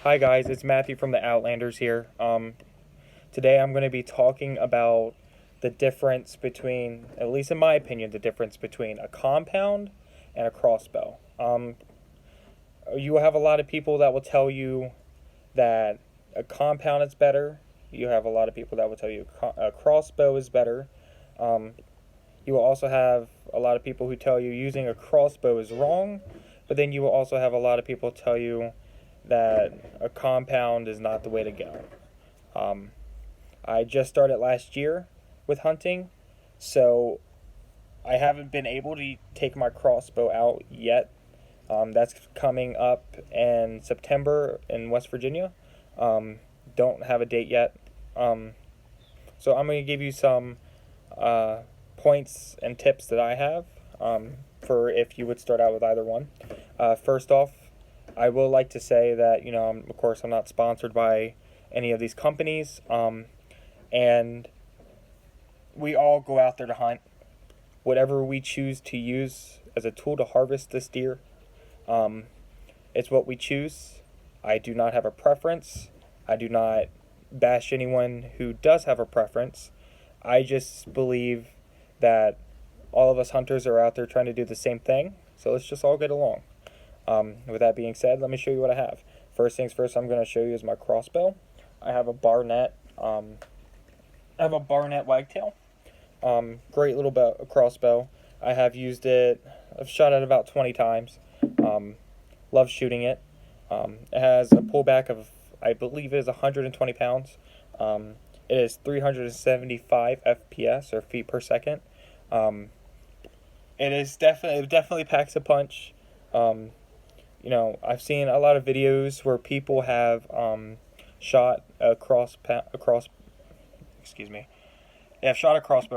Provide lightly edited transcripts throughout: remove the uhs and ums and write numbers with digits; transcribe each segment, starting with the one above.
Hi guys, it's Matthew from the Outlanders here. Today I'm going to be talking about the difference between, at least in my opinion, the difference between a compound and a crossbow. You have a lot of people that will tell you that a compound is better. You have a lot of people that will tell you a crossbow is better. You will also have a lot of people who tell you using a crossbow is wrong, but then you will also have a lot of people tell you that a compound is not the way to go. I just started last year with hunting, so I haven't been able to take my crossbow out yet. That's coming up in September in West Virginia. Don't have a date yet. So I'm going to give you some points and tips that I have for if you would start out with either one. First off, I will like to say that, of course, I'm not sponsored by any of these companies, and we all go out there to hunt. Whatever we choose to use as a tool to harvest this deer, it's what we choose. I do not have a preference. I do not bash anyone who does have a preference. I just believe that all of us hunters are out there trying to do the same thing, so let's just all get along. With that being said, let me show you what I have. First things first, I'm going to show you is my crossbow. I have a Barnett. Wagtail. Great little crossbow. I have used it. I've shot it about 20 times. Love shooting it. It has a pullback of, I believe it is 120 pounds. It is 375 FPS or feet per second. It definitely packs a punch. I've seen a lot of videos where people have shot a crossbow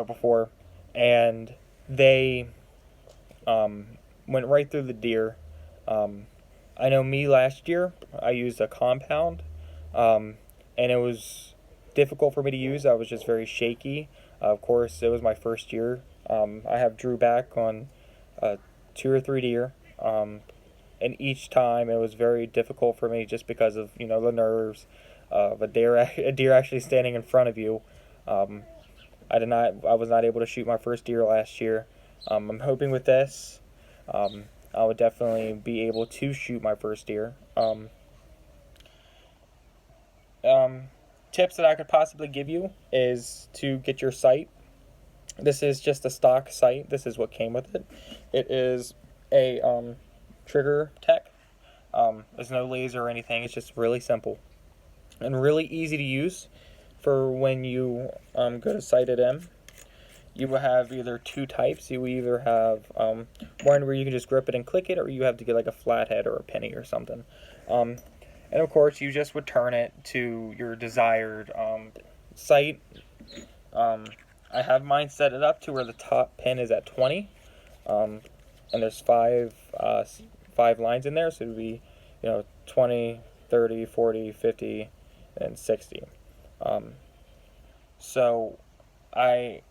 before, and they went right through the deer. I know me last year, I used a compound, and it was difficult for me to use. I was just very shaky. Of course, it was my first year. I have drew back on 2 or 3 deer. And each time it was very difficult for me just because of, the nerves of a deer actually standing in front of you. I was not able to shoot my first deer last year. I'm hoping with this, I would definitely be able to shoot my first deer. Tips that I could possibly give you is to get your sight. This is just a stock sight. This is what came with it. It is a trigger tech. There's no laser or anything. It's just really simple and really easy to use for when you go to sight it in. You will have either two types. You will either have one where you can just grip it and click it, or you have to get like a flathead or a penny or something. And of course, you just would turn it to your desired sight. I have mine set it up to where the top pin is at 20, and there's five lines in there, so it would be 20, 30, 40, 50, and 60. So I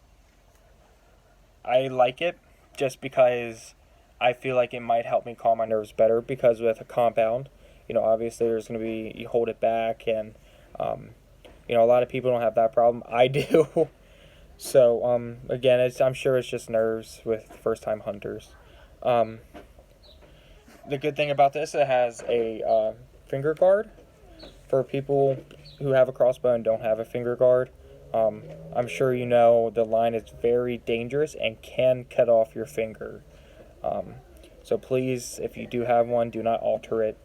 like it just because I feel like it might help me calm my nerves better, because with a compound, obviously there's going to be, you hold it back, and a lot of people don't have that problem. I do. So again, I'm sure it's just nerves with first time hunters. The good thing about this, it has a finger guard for people who have a crossbow and don't have a finger guard. I'm sure the line is very dangerous and can cut off your finger. So please, if you do have one, do not alter it.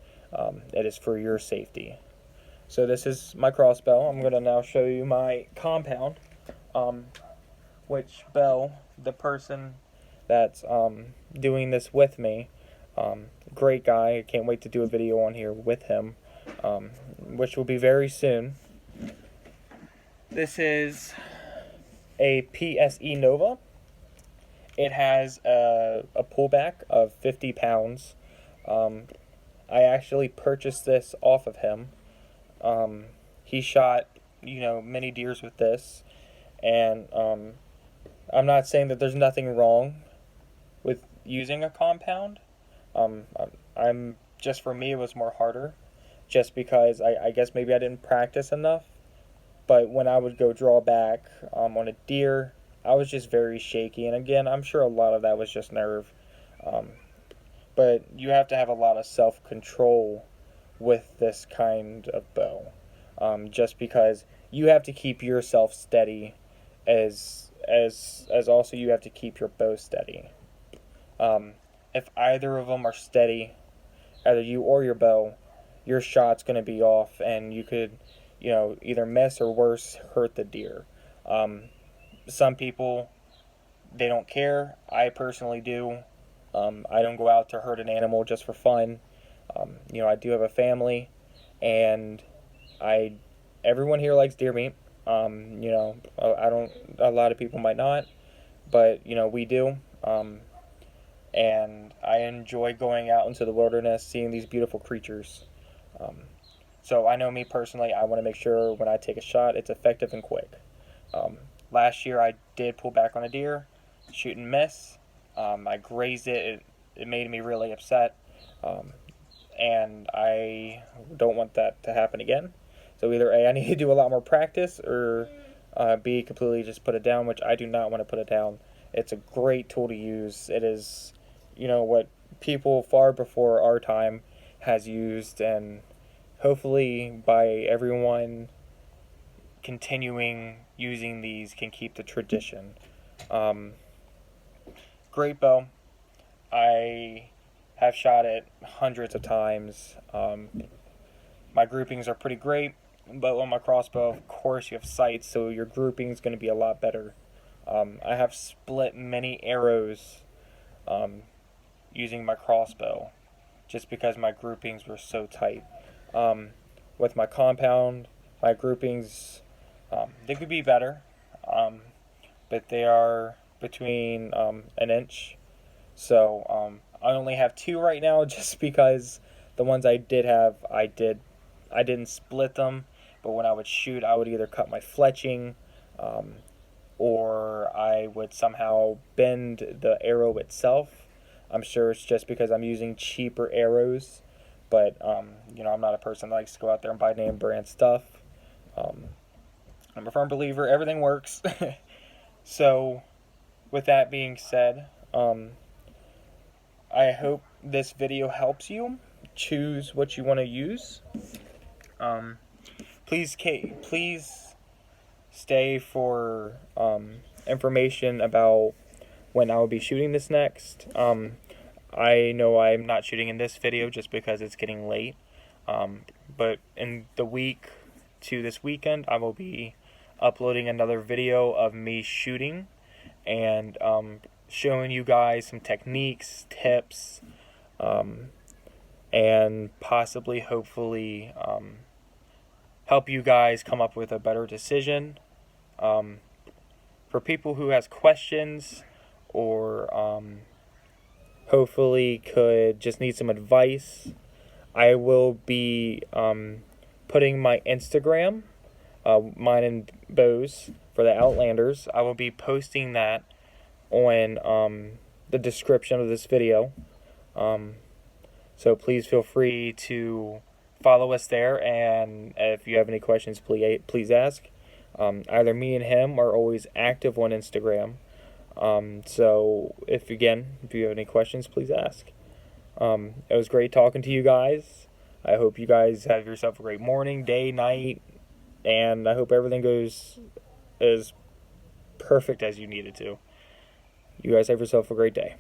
It is for your safety. So this is my crossbow. I'm going to now show you my compound, which the person that's doing this with me, great guy. I can't wait to do a video on here with him, which will be very soon. This is a PSE Nova. It has a pullback of 50 pounds. I actually purchased this off of him. He shot, many deers with this, and I'm not saying that there's nothing wrong using a compound. I'm just, for me, it was more harder just because I guess maybe I didn't practice enough. But when I would go draw back on a deer, I was just very shaky. And again, I'm sure a lot of that was just nerve. Um, but you have to have a lot of self control with this kind of bow, just because you have to keep yourself steady, as also you have to keep your bow steady. Um, if either of them are steady, either you or your bow, your shot's going to be off, and you could, either miss or worse, hurt the deer. Um, some people, they don't care. I personally do. I don't go out to hurt an animal just for fun. I do have a family, and I everyone here likes deer meat. I don't. A lot of people might not, but we do. And I enjoy going out into the wilderness, seeing these beautiful creatures. Um, so I know me personally, I want to make sure when I take a shot, it's effective and quick. Last year, I did pull back on a deer, shoot and miss. I grazed it. It made me really upset. And I don't want that to happen again. So either A, I need to do a lot more practice, or B, completely just put it down, which I do not want to put it down. It's a great tool to use. It is, what people far before our time has used, and hopefully by everyone continuing using these can keep the tradition. Great bow. I have shot it hundreds of times. My groupings are pretty great, but on my crossbow, of course, you have sights, so your grouping is going to be a lot better. I have split many arrows using my crossbow, just because my groupings were so tight. With my compound, my groupings, they could be better, but they are between an inch. So I only have two right now, just because the ones I did have, I didn't split them. But when I would shoot, I would either cut my fletching, or I would somehow bend the arrow itself. I'm sure it's just because I'm using cheaper arrows, but I'm not a person that likes to go out there and buy name brand stuff. I'm a firm believer everything works. So, with that being said, I hope this video helps you choose what you want to use. Please stay for information about when I will be shooting this next. I know I'm not shooting in this video just because it's getting late. But in the week to this weekend, I will be uploading another video of me shooting and showing you guys some techniques, tips, and possibly, hopefully, help you guys come up with a better decision. For people who has questions, or hopefully could just need some advice, I will be putting my Instagram, mine and Bo's, for the Outlanders. I will be posting that on the description of this video. So please feel free to follow us there, and if you have any questions, please ask. Either me and him are always active on Instagram. So if you have any questions, please ask. It was great talking to you guys. I hope you guys have yourself a great morning, day, night, and I hope everything goes as perfect as you need it to. You guys have yourself a great day.